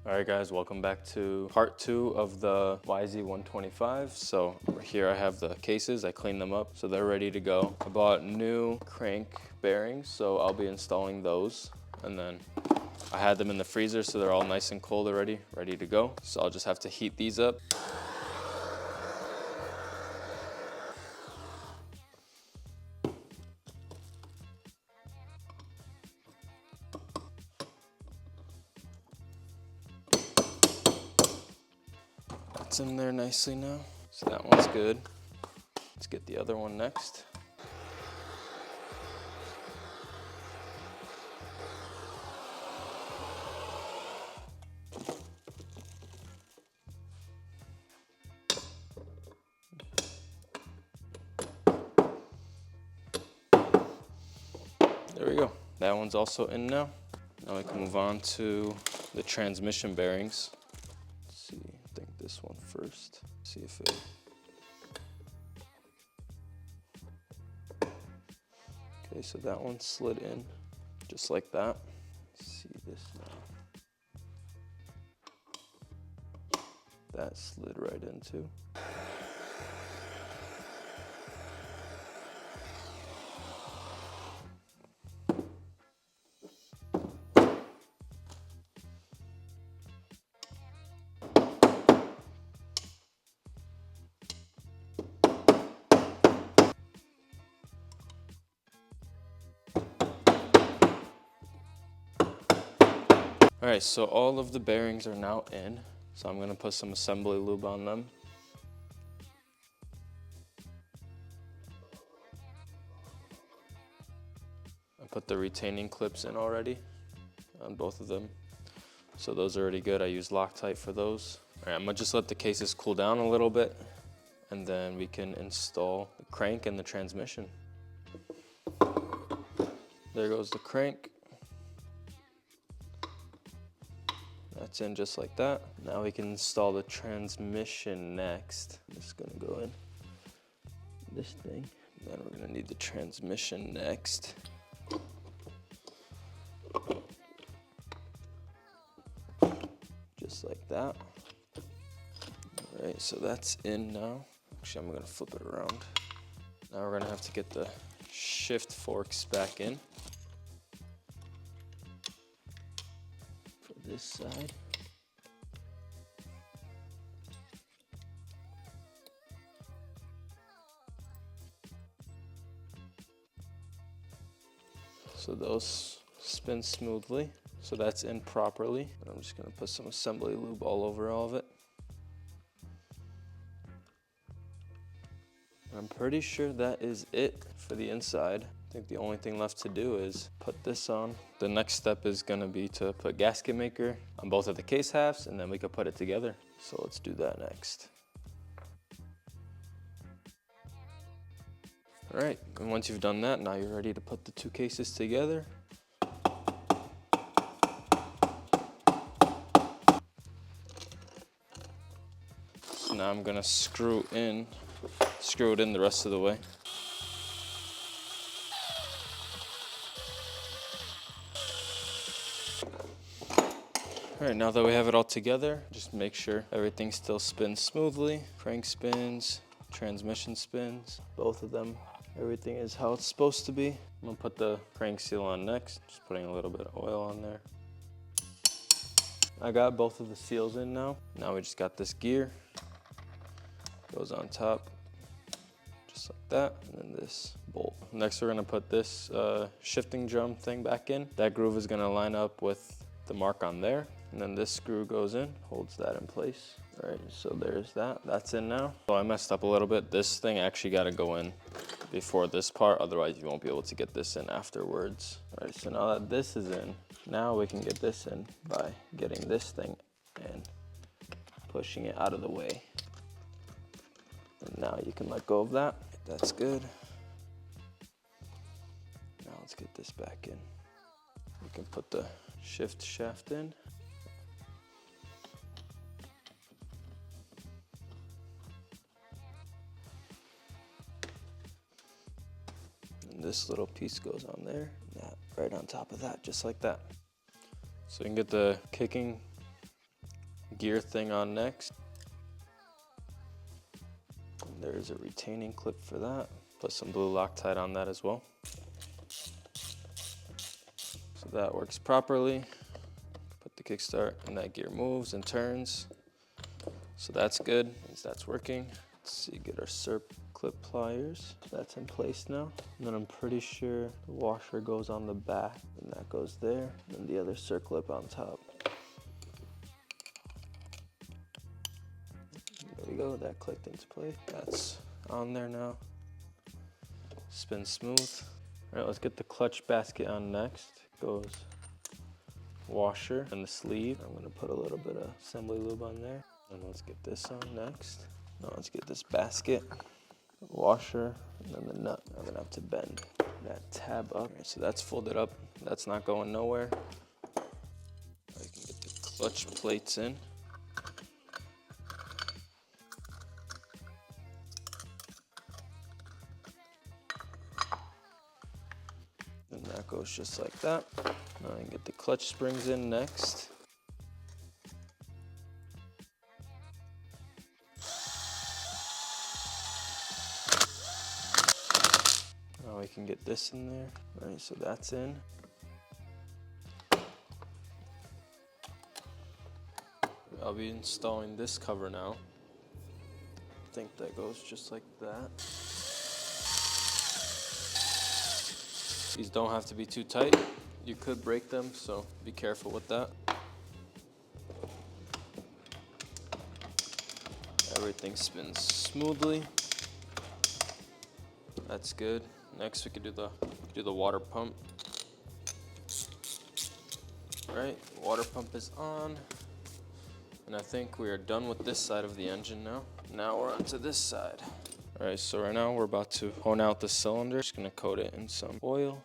Alright guys, welcome back to part 2 of the YZ125. So here I have the cases, I cleaned them up so they're ready to go. I bought new crank bearings, so I'll be installing those. And then I had them in the freezer so they're all nice and cold already, ready to go. So I'll just have to heat these up. That's in there nicely now. So that one's good. Let's get the other one next. There we go. That one's also in now. Now we can move on to the transmission bearings. Let's see, I think this one first. See if it... Okay, so that one slid in just like that. Let's see this now. That slid right in too. All right, so all of the bearings are now in. So I'm gonna put some assembly lube on them. I put the retaining clips in already on both of them. So those are already good. I use Loctite for those. All right, I'm gonna just let the cases cool down a little bit and then we can install the crank and the transmission. There goes the crank. That's in just like that. Now we can install the transmission next. I'm just gonna go in this thing. Then we're gonna need the transmission next. Just like that. All right, so that's in now. Actually, I'm gonna flip it around. Now we're gonna have to get the shift forks back in. For this side. So those spin smoothly. So that's in properly. I'm just gonna put some assembly lube all over all of it. I'm pretty sure that is it for the inside. I think the only thing left to do is put this on. The next step is gonna be to put gasket maker on both of the case halves and then we can put it together. So let's do that next. All right, and once you've done that, now you're ready to put the two cases together. So now I'm gonna screw it in the rest of the way. All right, now that we have it all together, just make sure everything still spins smoothly. Crank spins, transmission spins, both of them. Everything is how it's supposed to be. I'm gonna put the crank seal on next, just putting a little bit of oil on there. I got both of the seals in now. Now we just got this gear. Goes on top, just like that, and then this bolt. Next we're gonna put this shifting drum thing back in. That groove is gonna line up with the mark on there, and then this screw goes in, holds that in place. All right, so there's that, that's in now. So I messed up a little bit. This thing actually gotta go in before this part, otherwise you won't be able to get this in afterwards. All right, so now that this is in, now we can get this in by getting this thing in, pushing it out of the way. And now you can let go of that. That's good. Now let's get this back in. We can put the shift shaft in. And this little piece goes on there, and that right on top of that, just like that. So you can get the kicking gear thing on next. And there's a retaining clip for that. Put some blue Loctite on that as well. So that works properly. Put the kickstart and that gear moves and turns. So that's good, means that's working. Let's see, get our circlip pliers. That's in place now. And then I'm pretty sure the washer goes on the back and that goes there. And the other circlip on top. There we go, that clicked into place. That's on there now. Spin smooth. All right, let's get the clutch basket on next. Goes washer and the sleeve. I'm gonna put a little bit of assembly lube on there. And let's get this on next. Now let's get this basket, washer, and then the nut. I'm gonna have to bend that tab up. Right, so that's folded up. That's not going nowhere. I can get the clutch plates in. And that goes just like that. Now I can get the clutch springs in next. Now we can get this in there. All right, so that's in. I'll be installing this cover now. I think that goes just like that. These don't have to be too tight. You could break them, so be careful with that. Everything spins smoothly. That's good. Next we could do the water pump. All right, water pump is on. And I think we are done with this side of the engine now. Now we're on to this side. All right, so right now we're about to hone out the cylinder. Just gonna coat it in some oil.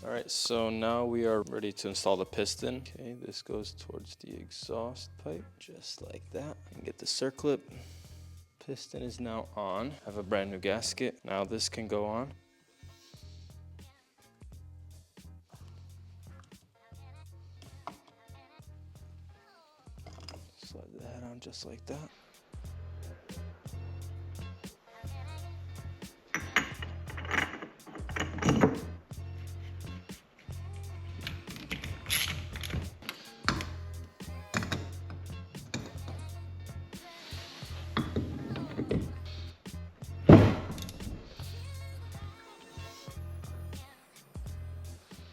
All right, so now we are ready to install the piston. Okay, this goes towards the exhaust pipe, just like that. And get the circlip. Piston is now on. I have a brand new gasket. Now this can go on. Slide the head on just like that.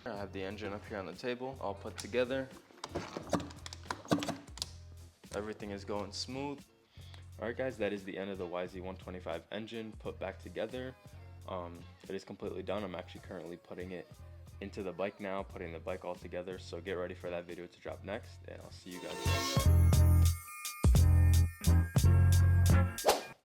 I have the engine up here on the table, all put together. Everything is going smooth. All right guys, that is the end of the YZ125 engine put back together. It is completely done. I'm actually currently putting it into the bike now, putting the bike all together. So get ready for that video to drop next, and I'll see you guys later.